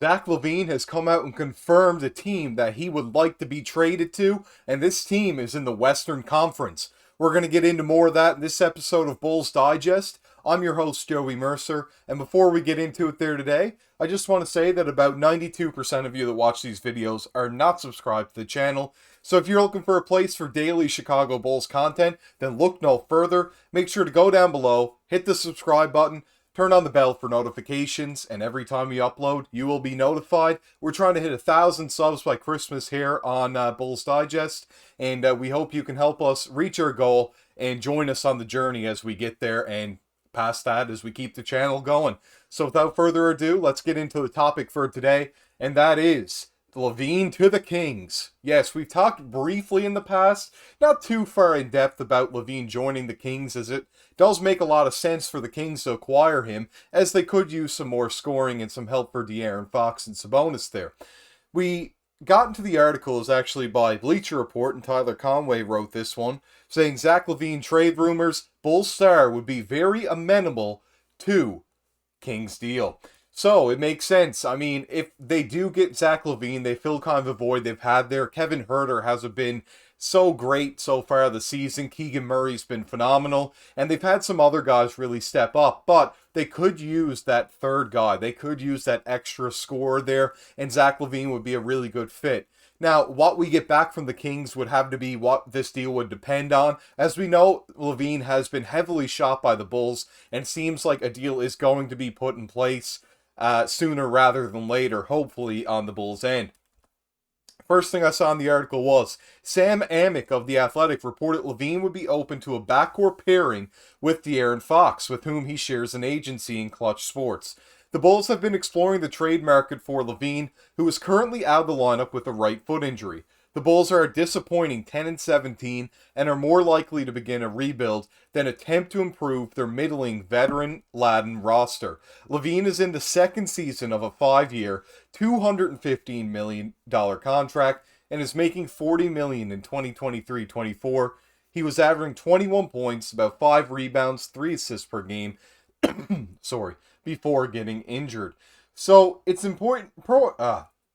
Zach LaVine has come out and confirmed a team that he would like to be traded to, and this team is in the Western Conference. We're going to get into more of that in this episode of Bulls Digest. I'm your host, Joey Mercer, and before we get into it there today, I just want to say that about 92% of you that watch these videos are not subscribed to the channel. So if you're looking for a place for daily Chicago Bulls content, then look no further. Make sure to go down below, hit the subscribe button, turn on the bell for notifications, and every time we upload, you will be notified. We're trying to hit 1,000 subs by Christmas here on Bulls Digest, and we hope you can help us reach our goal and join us on the journey as we get there and past that as we keep the channel going. So without further ado, let's get into the topic for today, and that is LaVine to the Kings. Yes, we've talked briefly in the past, not too far in depth about LaVine joining the Kings, as it does make a lot of sense for the Kings to acquire him, as they could use some more scoring and some help for De'Aaron Fox and Sabonis there. We got into the articles actually by Bleacher Report, and Tyler Conway wrote this one, saying Zach LaVine trade rumors, Bulls star would be very amenable to Kings deal. So, it makes sense. I mean, if they do get Zach LaVine, they fill kind of a void they've had there. Kevin Huerter hasn't been so great so far this season. Keegan Murray's been phenomenal. And they've had some other guys really step up. But they could use that third guy. They could use that extra scorer there. And Zach LaVine would be a really good fit. Now, what we get back from the Kings would have to be what this deal would depend on. As we know, LaVine has been heavily shot by the Bulls. And seems like a deal is going to be put in place sooner rather than later, hopefully, on the Bulls' end. First thing I saw in the article was Sam Amick of The Athletic reported LaVine would be open to a backcourt pairing with De'Aaron Fox, with whom he shares an agency in Clutch Sports. The Bulls have been exploring the trade market for LaVine, who is currently out of the lineup with a right foot injury. The Bulls are a disappointing 10-17 and are more likely to begin a rebuild than attempt to improve their middling veteran-laden roster. LaVine is in the second season of a 5-year, $215 million contract and is making $40 million in 2023-24. He was averaging 21 points, about 5 rebounds, 3 assists per game, before getting injured. So it's important.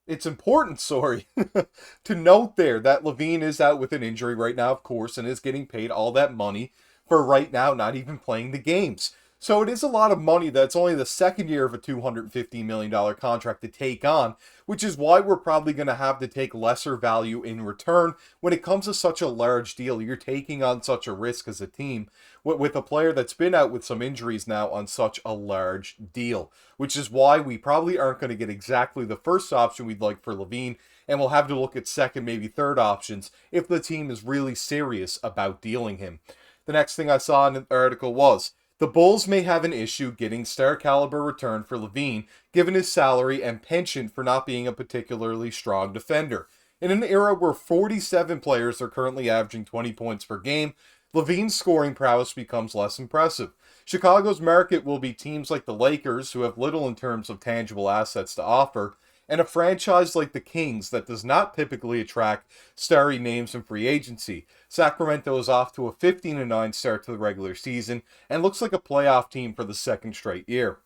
It's important, to note there that LaVine is out with an injury right now, of course, and is getting paid all that money for right now not even playing the games. So it is a lot of money that's only the second year of a $250 million contract to take on, which is why we're probably going to have to take lesser value in return when it comes to such a large deal. You're taking on such a risk as a team with a player that's been out with some injuries now on such a large deal, which is why we probably aren't going to get exactly the first option we'd like for LaVine, and we'll have to look at second, maybe third options if the team is really serious about dealing him. The next thing I saw in the article was, the Bulls may have an issue getting star caliber return for LaVine, given his salary and penchant for not being a particularly strong defender. In an era where 47 players are currently averaging 20 points per game, LaVine's scoring prowess becomes less impressive. Chicago's market will be teams like the Lakers, who have little in terms of tangible assets to offer, and a franchise like the Kings that does not typically attract starry names in free agency. Sacramento is off to a 15-9 start to the regular season and looks like a playoff team for the second straight year.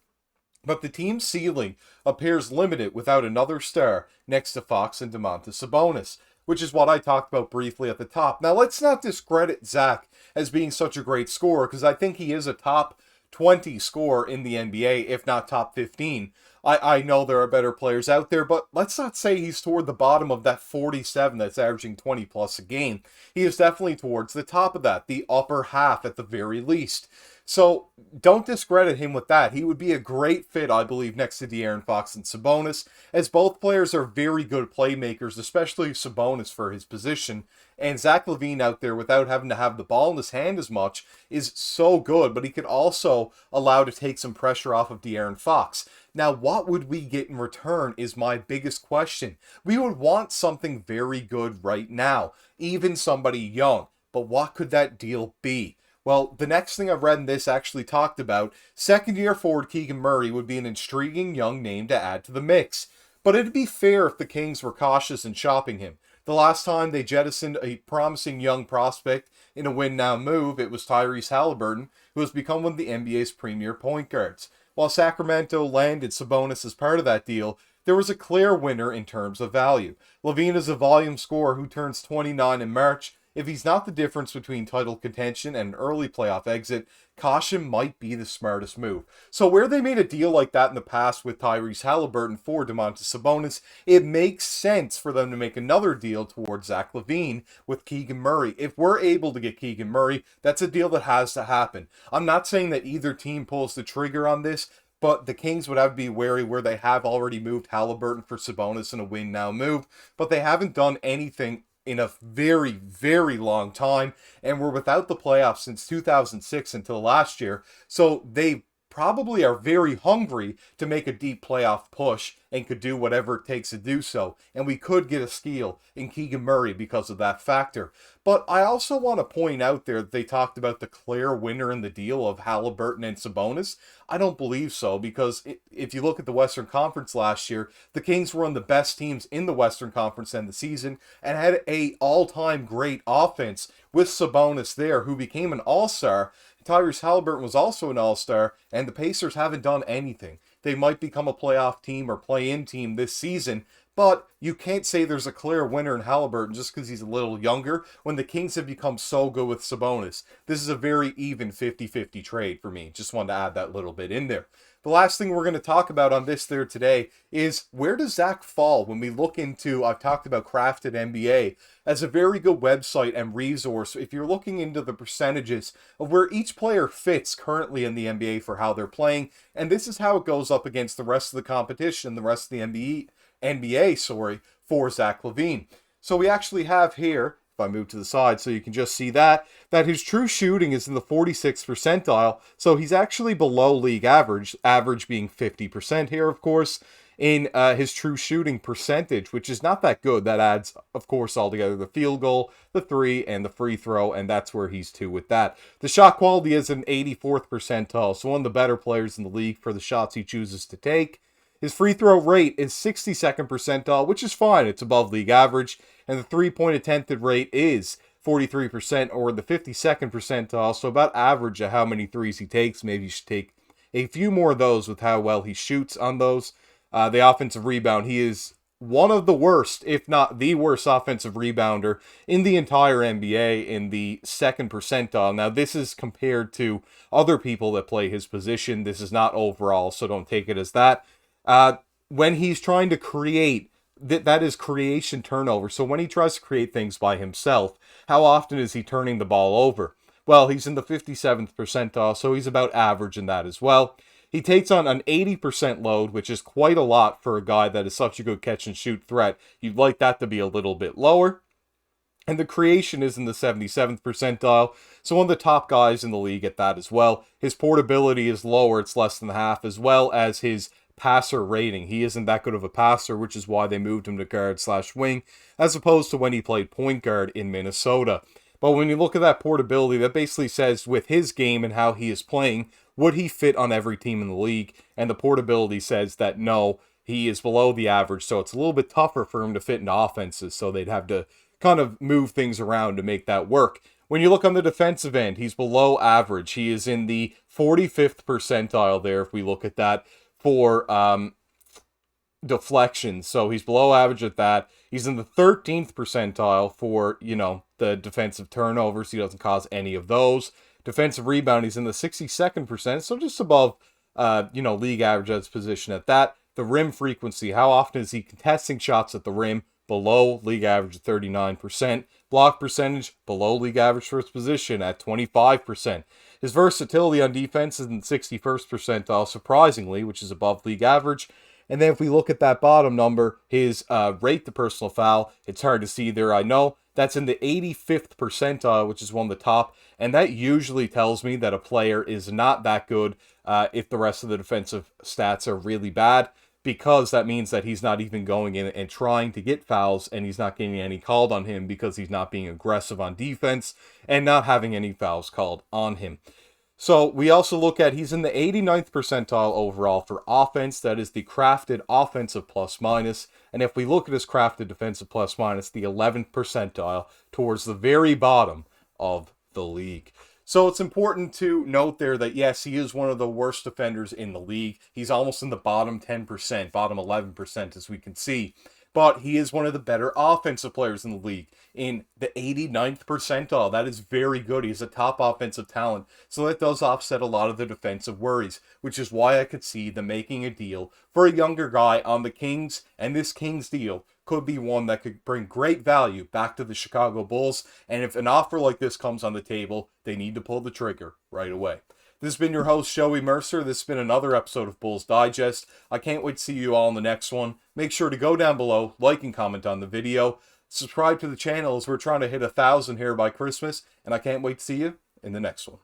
But the team's ceiling appears limited without another star next to Fox and Domantas Sabonis, which is what I talked about briefly at the top. Now, let's not discredit Zach as being such a great scorer, because I think he is a top 20 scorer in the NBA, if not top 15. I know there are better players out there, but let's not say he's toward the bottom of that 47 that's averaging 20 plus a game. He is definitely towards the top of that, the upper half at the very least. So don't discredit him with that. He would be a great fit, I believe, next to De'Aaron Fox and Sabonis, as both players are very good playmakers, especially Sabonis for his position. And Zach LaVine out there, without having to have the ball in his hand as much, is so good, but he could also allow to take some pressure off of De'Aaron Fox. Now, what would we get in return is my biggest question. We would want something very good right now, even somebody young. But what could that deal be? Well, the next thing I've read in this actually talked about, second-year forward Keegan Murray would be an intriguing young name to add to the mix. But it'd be fair if the Kings were cautious in shopping him. The last time they jettisoned a promising young prospect in a win-now move, it was Tyrese Halliburton, who has become one of the NBA's premier point guards. While Sacramento landed Sabonis as part of that deal, there was a clear winner in terms of value. LaVine is a volume scorer who turns 29 in March. If he's not the difference between title contention and an early playoff exit, caution might be the smartest move. So where they made a deal like that in the past with Tyrese Halliburton for Domantas Sabonis, it makes sense for them to make another deal towards Zach LaVine with Keegan Murray. If we're able to get Keegan Murray, that's a deal that has to happen. I'm not saying that either team pulls the trigger on this, but the Kings would have to be wary where they have already moved Halliburton for Sabonis in a win now move, but they haven't done anything in a very, very long time, and we're without the playoffs since 2006 until last year, so they probably are very hungry to make a deep playoff push and could do whatever it takes to do so, and we could get a steal in Keegan Murray because of that factor. But I also want to point out there that they talked about the clear winner in the deal of Halliburton and Sabonis. I don't believe so, because if you look at the Western Conference last year, the Kings were one of the best teams in the Western Conference end the season and had a all-time great offense with Sabonis there, who became an all-star. Tyrese Halliburton was also an all-star, and the Pacers haven't done anything. They might become a playoff team or play-in team this season, but you can't say there's a clear winner in Halliburton just because he's a little younger when the Kings have become so good with Sabonis. This is a very even 50-50 trade for me. Just wanted to add that little bit in there. The last thing we're going to talk about on this there today is where does Zach fall when we look into, I've talked about Crafted NBA as a very good website and resource if you're looking into the percentages of where each player fits currently in the NBA for how they're playing, and this is how it goes up against the rest of the competition, the rest of the NBA, for Zach LaVine. So we actually have here, if I move to the side so you can just see that his true shooting is in the 46th percentile, so he's actually below league average being 50% here, of course, in his true shooting percentage, which is not that good. That adds, of course, all together the field goal, the three, and the free throw, and that's where he's to with that. The shot quality is an 84th percentile, so one of the better players in the league for the shots he chooses to take. His free throw rate is 62nd percentile, which is fine. It's above league average. And the three-point attempted rate is 43%, or the 52nd percentile, so about average of how many threes he takes. Maybe you should take a few more of those with how well he shoots on those. The offensive rebound, he is one of the worst, if not the worst offensive rebounder in the entire NBA in the 2nd percentile. Now, this is compared to other people that play his position. This is not overall, so don't take it as that. When he's trying to create, that is creation turnover. So when he tries to create things by himself, how often is he turning the ball over? Well, he's in the 57th percentile, so he's about average in that as well. He takes on an 80% load, which is quite a lot for a guy that is such a good catch and shoot threat. You'd like that to be a little bit lower. And the creation is in the 77th percentile, so one of the top guys in the league at that as well. His portability is lower, it's less than half, as well as his passer rating. He isn't that good of a passer, which is why they moved him to guard/wing, as opposed to when he played point guard in Minnesota. But when you look at that portability, that basically says with his game and how he is playing, would he fit on every team in the league? And the portability says that no, he is below the average, so it's a little bit tougher for him to fit into offenses, so they'd have to kind of move things around to make that work. When you look on the defensive end, he's below average. He is in the 45th percentile there, if we look at that, for deflections. So he's below average at that. He's in the 13th percentile for, the defensive turnovers. He doesn't cause any of those. Defensive rebound, he's in the 62nd percent, so just above, league average at his position at that. The rim frequency, how often is he contesting shots at the rim? Below league average at 39%. Block percentage, below league average for his position at 25%. His versatility on defense is in the 61st percentile, surprisingly, which is above league average. And then if we look at that bottom number, his rate to personal foul, it's hard to see there, I know. That's in the 85th percentile, which is one of the top. And that usually tells me that a player is not that good if the rest of the defensive stats are really bad, because that means that he's not even going in and trying to get fouls, and he's not getting any called on him because he's not being aggressive on defense and not having any fouls called on him. So we also look at, he's in the 89th percentile overall for offense. That is the crafted offensive plus minus. And if we look at his crafted defensive plus minus, the 11th percentile towards the very bottom of the league. So it's important to note there that, yes, he is one of the worst defenders in the league. He's almost in the bottom 10%, bottom 11%, as we can see. But he is one of the better offensive players in the league. In the 89th percentile, that is very good. He's a top offensive talent. So that does offset a lot of the defensive worries, which is why I could see them making a deal for a younger guy on the Kings. And this Kings deal could be one that could bring great value back to the Chicago Bulls. And if an offer like this comes on the table, they need to pull the trigger right away. This has been your host, Joey Mercer. This has been another episode of Bulls Digest. I can't wait to see you all in the next one. Make sure to go down below, like and comment on the video. Subscribe to the channel as we're trying to hit 1,000 here by Christmas. And I can't wait to see you in the next one.